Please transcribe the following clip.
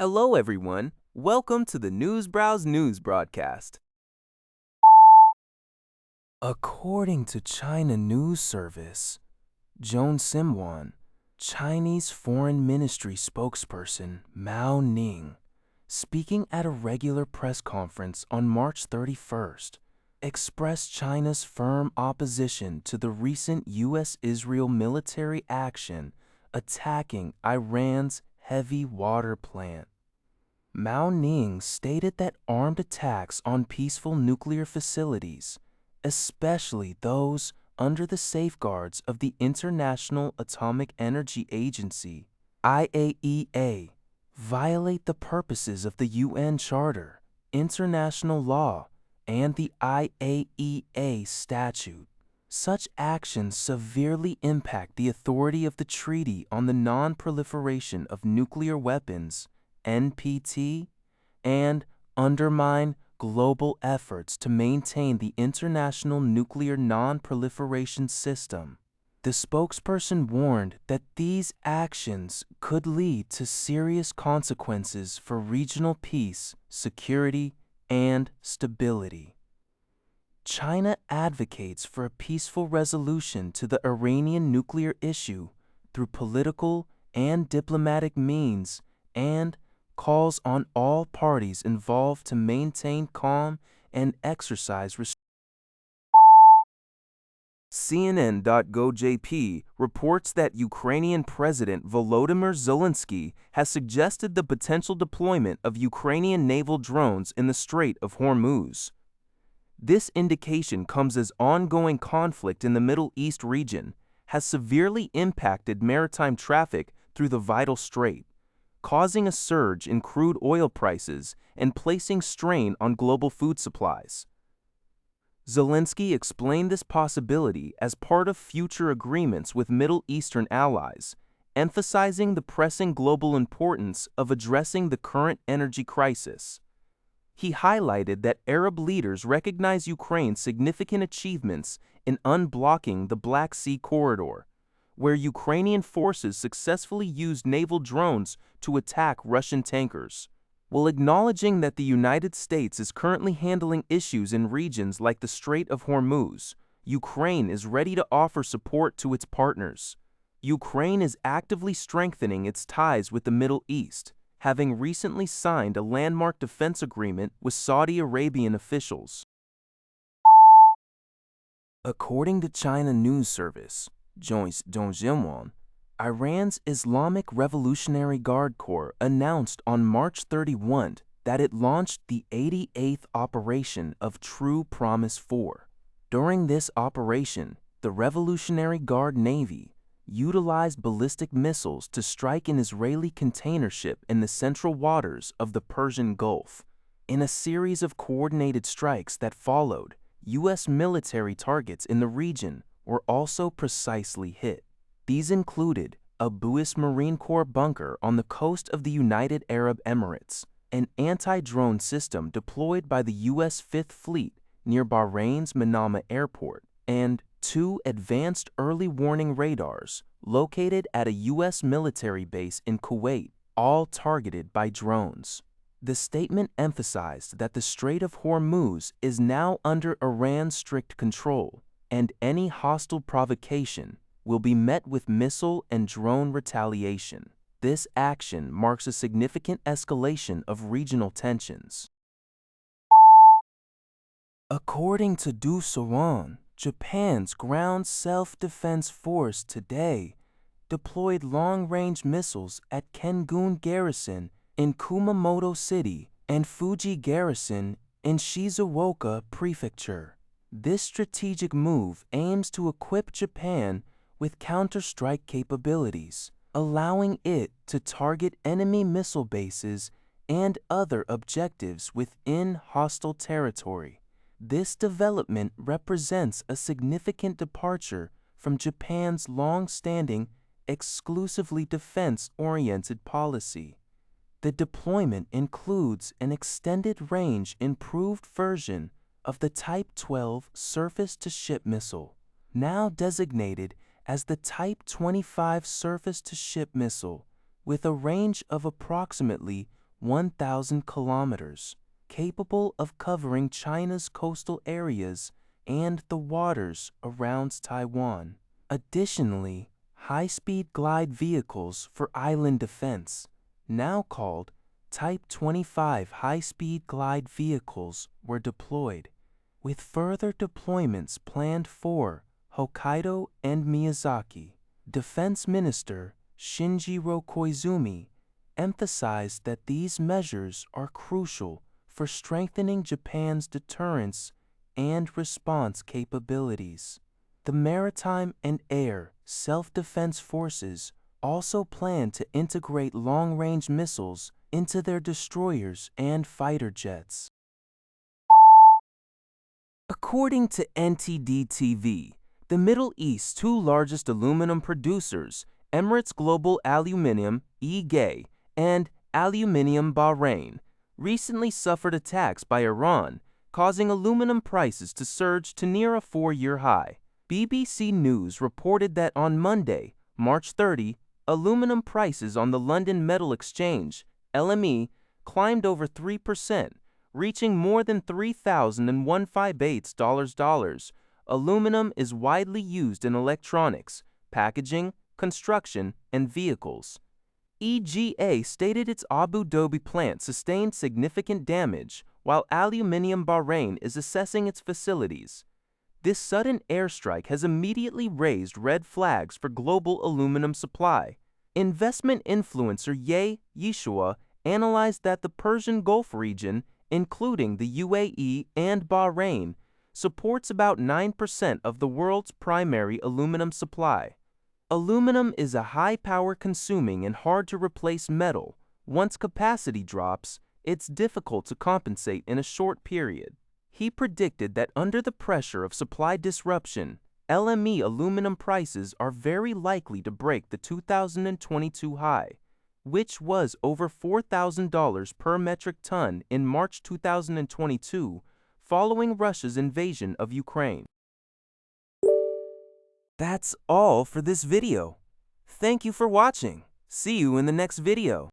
Hello, everyone. Welcome to the Newsbrowse News broadcast. According to China News Service, Joan Simwan, Chinese Foreign Ministry spokesperson Mao Ning, speaking at a regular press conference on March 31st, expressed China's firm opposition to the recent U.S.-Israel military action attacking Iran's heavy water plant. Mao Ning stated that armed attacks on peaceful nuclear facilities, especially those under the safeguards of the International Atomic Energy Agency, IAEA, violate the purposes of the UN Charter, international law, and the IAEA statute. Such actions severely impact the authority of the Treaty on the Non-Proliferation of Nuclear Weapons, NPT, and undermine global efforts to maintain the international nuclear non-proliferation system. The spokesperson warned that these actions could lead to serious consequences for regional peace, security, and stability. China advocates for a peaceful resolution to the Iranian nuclear issue through political and diplomatic means and calls on all parties involved to maintain calm and exercise restraint. CNN.go.jp reports that Ukrainian President Volodymyr Zelenskyy has suggested the potential deployment of Ukrainian naval drones in the Strait of Hormuz. This indication comes as ongoing conflict in the Middle East region has severely impacted maritime traffic through the vital strait, causing a surge in crude oil prices and placing strain on global food supplies. Zelenskyy explained this possibility as part of future agreements with Middle Eastern allies, emphasizing the pressing global importance of addressing the current energy crisis. He highlighted that Arab leaders recognize Ukraine's significant achievements in unblocking the Black Sea corridor, where Ukrainian forces successfully used naval drones to attack Russian tankers. While acknowledging that the United States is currently handling issues in regions like the Strait of Hormuz, Ukraine is ready to offer support to its partners. Ukraine is actively strengthening its ties with the Middle East, having recently signed a landmark defense agreement with Saudi Arabian officials. According to China News Service, Xinhua, Iran's Islamic Revolutionary Guard Corps announced on March 31 that it launched the 88th operation of True Promise 4. During this operation, the Revolutionary Guard Navy utilized ballistic missiles to strike an Israeli container ship in the central waters of the Persian Gulf. In a series of coordinated strikes that followed, U.S. military targets in the region were also precisely hit. These included a Buis Marine Corps bunker on the coast of the United Arab Emirates, an anti-drone system deployed by the U.S. Fifth Fleet near Bahrain's Manama Airport, and 2 advanced early warning radars located at a U.S. military base in Kuwait, all targeted by drones. The statement emphasized that the Strait of Hormuz is now under Iran's strict control, and any hostile provocation will be met with missile and drone retaliation. This action marks a significant escalation of regional tensions. According to Soars, Japan's ground self-defense force today deployed long-range missiles at Kengun Garrison in Kumamoto City and Fuji Garrison in Shizuoka Prefecture. This strategic move aims to equip Japan with counterstrike capabilities, allowing it to target enemy missile bases and other objectives within hostile territory. This development represents a significant departure from Japan's long-standing, exclusively defense-oriented policy. The deployment includes an extended-range improved version of the Type 12 surface-to-ship missile, now designated as the Type 25 surface-to-ship missile, with a range of approximately 1,000 kilometers, capable of covering China's coastal areas and the waters around Taiwan. Additionally, high-speed glide vehicles for island defense, now called Type 25 high-speed glide vehicles, were deployed, with further deployments planned for Hokkaido and Miyazaki. Defense Minister Shinjiro Koizumi emphasized that these measures are crucial for strengthening Japan's deterrence and response capabilities. The maritime and air self-defense forces also plan to integrate long-range missiles into their destroyers and fighter jets. According to NTD-TV, the Middle East's two largest aluminum producers, Emirates Global Aluminium (EGA) and Aluminium Bahrain, recently suffered attacks by Iran, causing aluminum prices to surge to near a 4-year high. BBC News reported that on Monday, March 30, aluminum prices on the London Metal Exchange (LME) climbed over 3%, reaching more than $3,158. Aluminum is widely used in electronics, packaging, construction, and vehicles. EGA stated its Abu Dhabi plant sustained significant damage, while Aluminium Bahrain is assessing its facilities. This sudden airstrike has immediately raised red flags for global aluminum supply. Investment influencer Ye Yeshua analyzed that the Persian Gulf region, including the UAE and Bahrain, supports about 9% of the world's primary aluminum supply. Aluminum is a high-power consuming and hard-to-replace metal. Once capacity drops, it's difficult to compensate in a short period. He predicted that under the pressure of supply disruption, LME aluminum prices are very likely to break the 2022 high, which was over $4,000 per metric ton in March 2022, following Russia's invasion of Ukraine. That's all for this video. Thank you for watching. See you in the next video.